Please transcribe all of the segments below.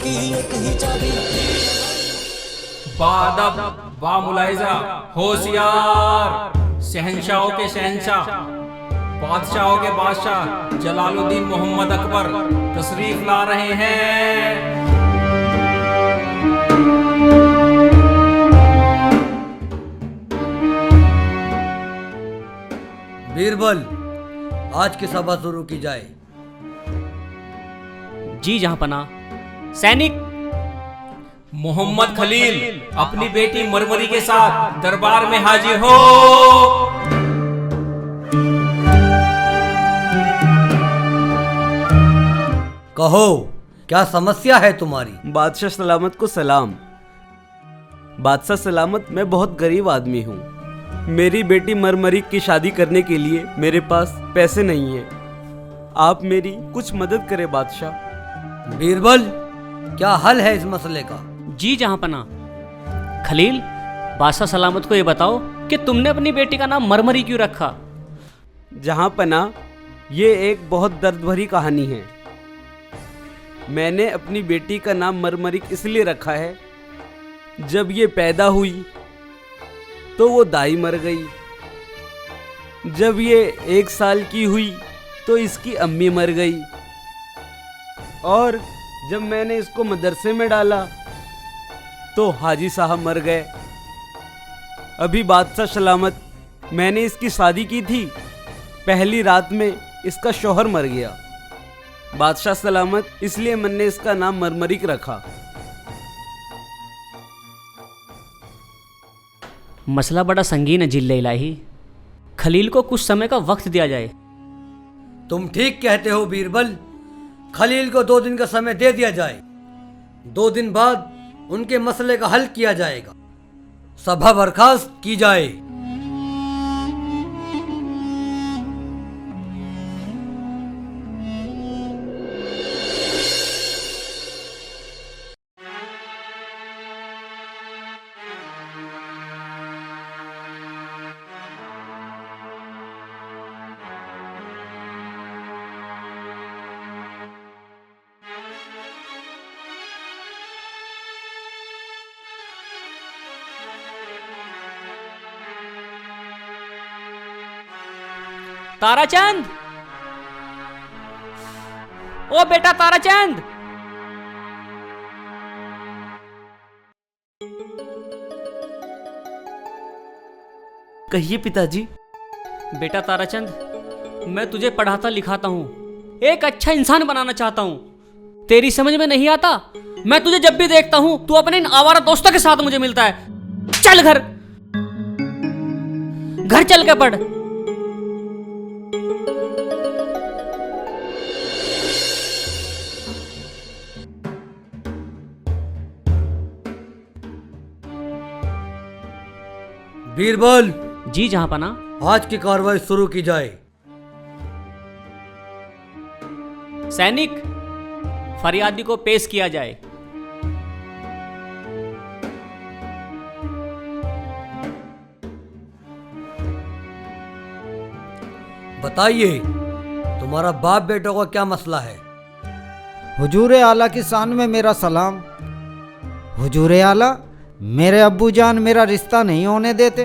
की एक ही चाबी। बादब बामुलाइजा होशियार, शहंशाहों के शहंशाह, बादशाहों के बादशाह जलालुद्दीन मोहम्मद अकबर तशरीफ ला रहे हैं। बीरबल, आज की सभा शुरू की जाए। जी जहांपना। सैनिक। मोहम्मद खलील अपनी बेटी मरमरी के साथ दरबार में हाजिर हो। कहो, क्या समस्या है तुम्हारी? बादशाह सलामत को सलाम। बादशाह सलामत, मैं बहुत गरीब आदमी हूँ। मेरी बेटी मरमरी की शादी करने के लिए मेरे पास पैसे नहीं है। आप मेरी कुछ मदद करें बादशाह। बीरबल, क्या हल है इस मसले का? जी जहांपना। खलील, बादशाह सलामत को ये बताओ कि तुमने अपनी बेटी का नाम मरमरी क्यों रखा? जहांपना, ये एक बहुत दर्द भरी कहानी है। मैंने अपनी बेटी का नाम मरमरी इसलिए रखा है, जब ये पैदा हुई तो वो दाई मर गई। जब ये 1 साल की हुई तो इसकी अम्मी मर गई, और जब मैंने इसको मदरसे में डाला तो हाजी साहब मर गए। अभी बादशाह सलामत, मैंने इसकी शादी की थी, पहली रात में इसका शौहर मर गया। बादशाह सलामत, इसलिए मैंने इसका नाम मरमरिक रखा। मसला बड़ा संगीन है जिल्ले इलाही। खलील को कुछ समय का वक्त दिया जाए। तुम ठीक कहते हो बीरबल। खलील को 2 दिन का समय दे दिया जाए। 2 दिन बाद उनके मसले का हल किया जाएगा। सभा बर्खास्त की जाए। ताराचंद, ओ बेटा ताराचंद। कहिए पिताजी। बेटा ताराचंद, मैं तुझे पढ़ाता लिखाता हूँ, एक अच्छा इंसान बनाना चाहता हूँ। तेरी समझ में नहीं आता? मैं तुझे जब भी देखता हूँ तू अपने इन आवारा दोस्तों के साथ मुझे मिलता है। चल घर चल के पढ़। बीरबल, जी जहांपना। आज की कार्रवाई शुरू की जाए। सैनिक, फरियादी को पेश किया जाए। बताइए, तुम्हारा बाप बेटों का क्या मसला है? हुजूर आला की शान में मेरा सलाम। हुजूर आला, मेरे अब्बू जान मेरा रिश्ता नहीं होने देते।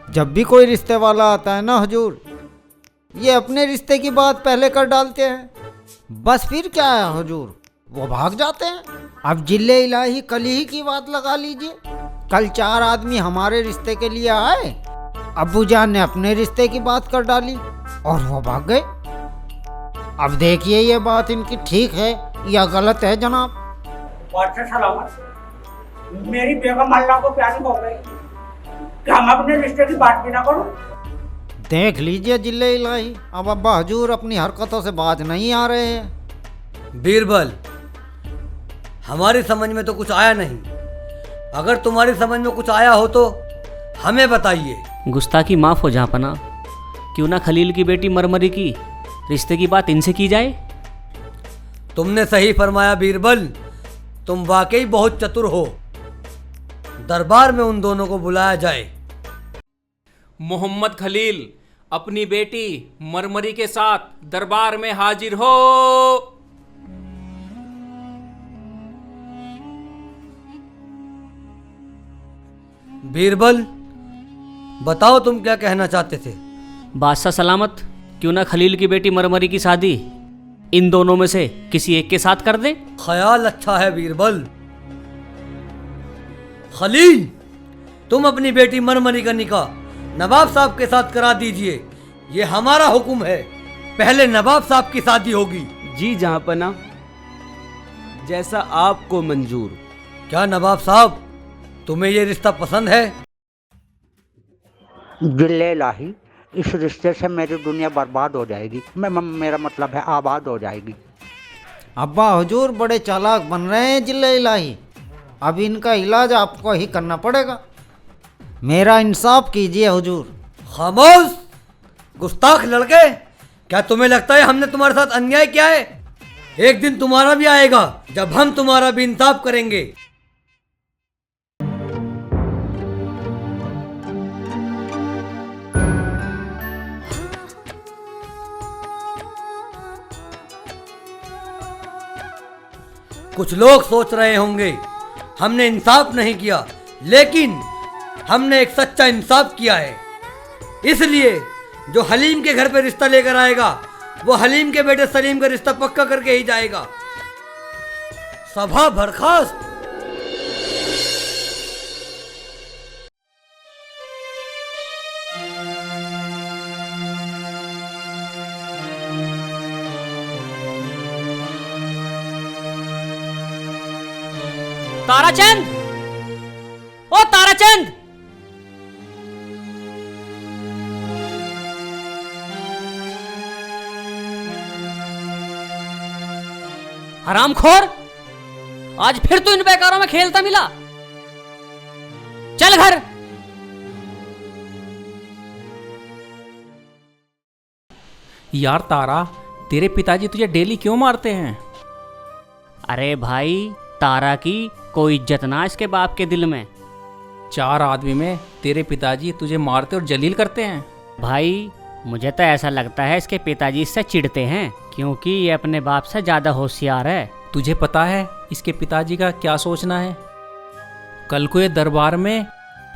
जब भी कोई रिश्ते वाला आता है ना हुजूर, ये अपने रिश्ते की बात पहले कर डालते हैं। बस फिर क्या है हुजूर, वो भाग जाते हैं। अब जिले इलाही कल ही की बात लगा लीजिए। कल 4 आदमी हमारे रिश्ते के लिए आए, अब्बू जान ने अपने रिश्ते की बात कर डाली और वो भाग गए। अब देखिए ये बात इनकी ठीक है या गलत है जनाब? बादशाह सलामत, मेरी बेगम अल्लाह को प्यारी हो गई, क्या हम अपने रिश्ते की बात भी ना करूं? देख लीजिए जिले इलाही, अब अब्बा हजूर अपनी हरकतों से बाज नहीं आ रहे हैं। बीरबल, हमारी समझ में तो कुछ आया नहीं। अगर तुम्हारी समझ में कुछ आया हो तो हमें बताइए। गुस्ताखी माफ हो जहांपना। क्यों ना खलील की बेटी मरमरी की रिश्ते की बात इनसे की जाए। तुमने सही फरमाया बीरबल, तुम वाकई बहुत चतुर हो। दरबार में उन दोनों को बुलाया जाए। मोहम्मद खलील अपनी बेटी मरमरी के साथ दरबार में हाजिर हो। बीरबल, बताओ तुम क्या कहना चाहते थे। बादशाह सलामत, क्यों ना खलील की बेटी मरमरी की शादी इन दोनों में से किसी एक के साथ कर दें? ख्याल अच्छा है बीरबल। खलील, तुम अपनी बेटी मरमरी का निकाह नवाब साहब के साथ करा दीजिए। ये हमारा हुक्म है। पहले नवाब साहब की शादी होगी। जी जहाँपना, जैसा आपको मंजूर। क्या नवाब साहब, तुम्हें ये रिश्ता पसंद है? जिल्ले इलाही, इस रिश्ते से मेरी दुनिया बर्बाद हो जाएगी। मेरा मतलब है आबाद हो जाएगी। अब्बा हुजूर बड़े चालाक बन रहे हैं जिल्ले इलाही। अब इनका इलाज आपको ही करना पड़ेगा। मेरा इंसाफ कीजिए हुजूर। खामोश गुस्ताख लड़के, क्या तुम्हें लगता है हमने तुम्हारे साथ अन्याय किया है? एक दिन तुम्हारा भी आएगा जब हम तुम्हारा भी इंसाफ करेंगे। कुछ लोग सोच रहे होंगे हमने इंसाफ नहीं किया, लेकिन हमने एक सच्चा इंसाफ किया है। इसलिए जो हलीम के घर पे रिश्ता लेकर आएगा वो हलीम के बेटे सलीम का रिश्ता पक्का करके ही जाएगा। सभा बर्खास्त। ताराचंद, ओ ताराचंद! हरामखोर, आज फिर तू इन बेकारों में खेलता मिला। चल घर। यार तारा, तेरे पिताजी तुझे डेली क्यों मारते हैं? अरे भाई, तारा की कोई इज्जत ना इसके बाप के दिल में। 4 आदमी में तेरे पिताजी तुझे मारते और जलील करते हैं। भाई, मुझे तो ऐसा लगता है इसके पिताजी इससे चिढ़ते हैं, क्योंकि ये अपने बाप से ज्यादा होशियार है। तुझे पता है इसके पिताजी का क्या सोचना है? कल को ये दरबार में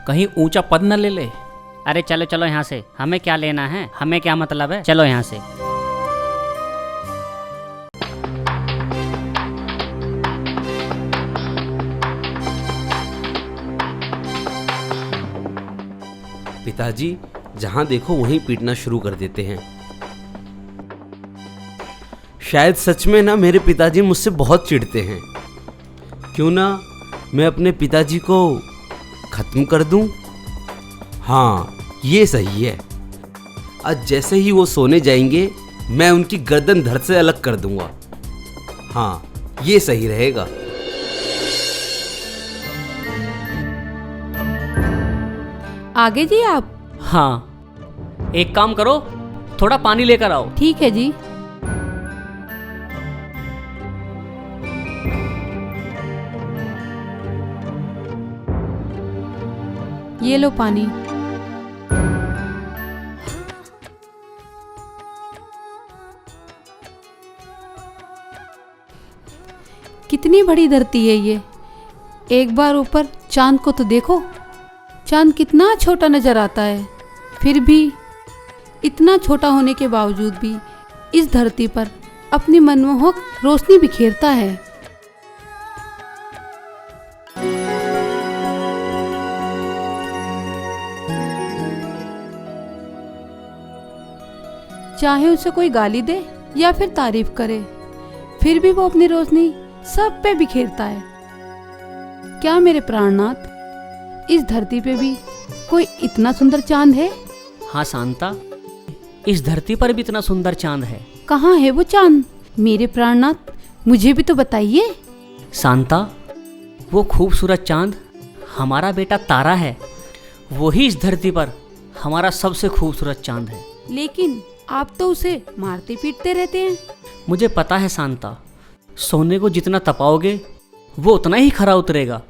कहीं ऊंचा पद न ले ले। अरे चलो चलो यहाँ से, हमें क्या लेना है, हमें क्या मतलब है, चलो यहाँ से। पिताजी जहां देखो वहीं पीटना शुरू कर देते हैं। शायद सच में ना मेरे पिताजी मुझसे बहुत चिढ़ते हैं। क्यों ना मैं अपने पिताजी को खत्म कर दूं? हाँ, ये सही है। आज जैसे ही वो सोने जाएंगे मैं उनकी गर्दन धड़ से अलग कर दूंगा। हाँ, ये सही रहेगा। आगे जी आप? हाँ, एक काम करो, थोड़ा पानी लेकर आओ। ठीक है जी। ये लो पानी। कितनी बड़ी धरती है ये। एक बार ऊपर चांद को तो देखो, चांद कितना छोटा नजर आता है। फिर भी इतना छोटा होने के बावजूद भी इस धरती पर अपनी मनमोहक रोशनी बिखेरता है। चाहे उसे कोई गाली दे या फिर तारीफ करे, फिर भी वो अपनी रोशनी सब पे बिखेरता है। क्या मेरे प्राणनाथ, इस धरती पे भी कोई इतना सुंदर चांद है? हाँ शांता, इस धरती पर भी इतना सुंदर चांद है। कहाँ है वो चांद? मेरे प्राणनाथ, मुझे भी तो बताइए। शांता, वो खूबसूरत चांद हमारा बेटा तारा है। वही इस धरती पर हमारा सबसे खूबसूरत चांद है। लेकिन आप तो उसे मारते पीटते रहते हैं। मुझे पता है शांता, सोने को जितना तपाओगे वो उतना ही खरा उतरेगा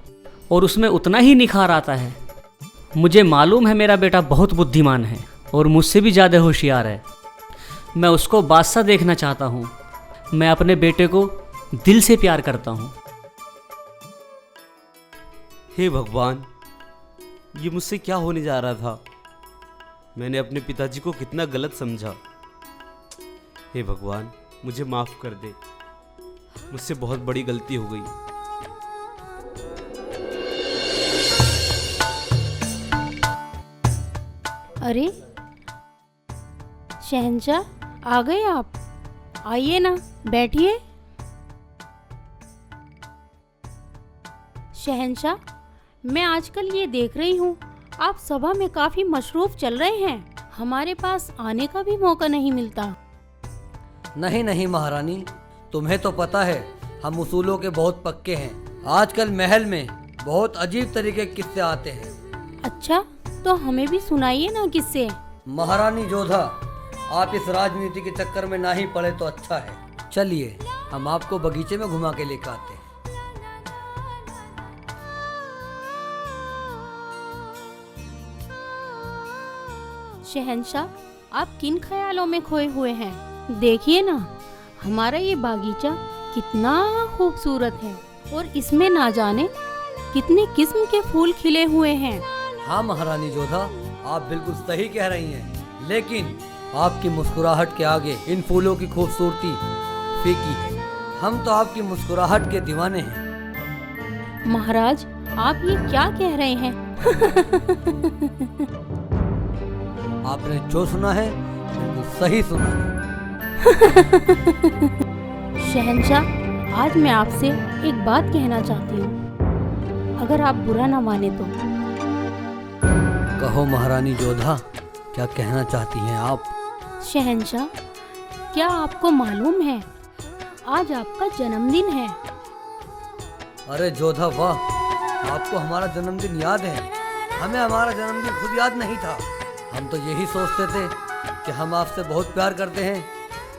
और उसमें उतना ही निखार आता है। मुझे मालूम है मेरा बेटा बहुत बुद्धिमान है और मुझसे भी ज़्यादा होशियार है। मैं उसको बादशाह देखना चाहता हूँ। मैं अपने बेटे को दिल से प्यार करता हूँ। हे भगवान, ये मुझसे क्या होने जा रहा था। मैंने अपने पिताजी को कितना गलत समझा। हे भगवान, मुझे माफ कर दे, मुझसे बहुत बड़ी गलती हो गई। अरे शहंशाह, आ गए आप? आइए ना, बैठिए। शहंशाह, मैं आजकल ये देख रही हूँ आप सभा में काफी मशरूफ चल रहे हैं। हमारे पास आने का भी मौका नहीं मिलता। नहीं नहीं महारानी, तुम्हें तो पता है हम उसूलों के बहुत पक्के हैं। आजकल महल में बहुत अजीब तरीके के किस्से आते हैं। अच्छा, तो हमें भी सुनाइए ना किस्से। महारानी जोधा, आप इस राजनीति के चक्कर में ना ही पड़े तो अच्छा है। चलिए हम आपको बगीचे में घुमा के लेकर आते हैं। शहंशाह, आप किन ख्यालों में खोए हुए हैं? देखिए ना, हमारा ये बागीचा कितना खूबसूरत है और इसमें ना जाने कितने किस्म के फूल खिले हुए हैं। हाँ महारानी जोधा, आप बिल्कुल सही कह रही हैं, लेकिन आपकी मुस्कुराहट के आगे इन फूलों की खूबसूरती फीकी है। हम तो आपकी मुस्कुराहट के दीवाने हैं। महाराज, आप ये क्या कह रहे हैं? आपने जो सुना है बिल्कुल सही सुना है। शहंशाह, आज मैं आपसे एक बात कहना चाहती हूँ, अगर आप बुरा ना माने तो। कहो महारानी जोधा, क्या कहना चाहती हैं आप? शहंशाह, क्या आपको मालूम है आज आपका जन्मदिन है? अरे जोधा वाह, आपको हमारा जन्मदिन याद है। हमें हमारा जन्मदिन खुद याद नहीं था। हम तो यही सोचते थे कि हम आपसे बहुत प्यार करते हैं,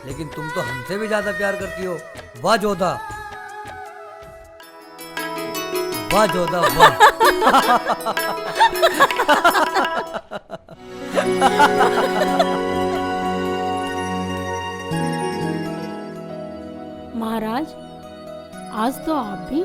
लेकिन तुम तो हमसे भी ज्यादा प्यार करती हो। वाह जोधा, वाह जोधा वाह। महाराज, आज तो आप भी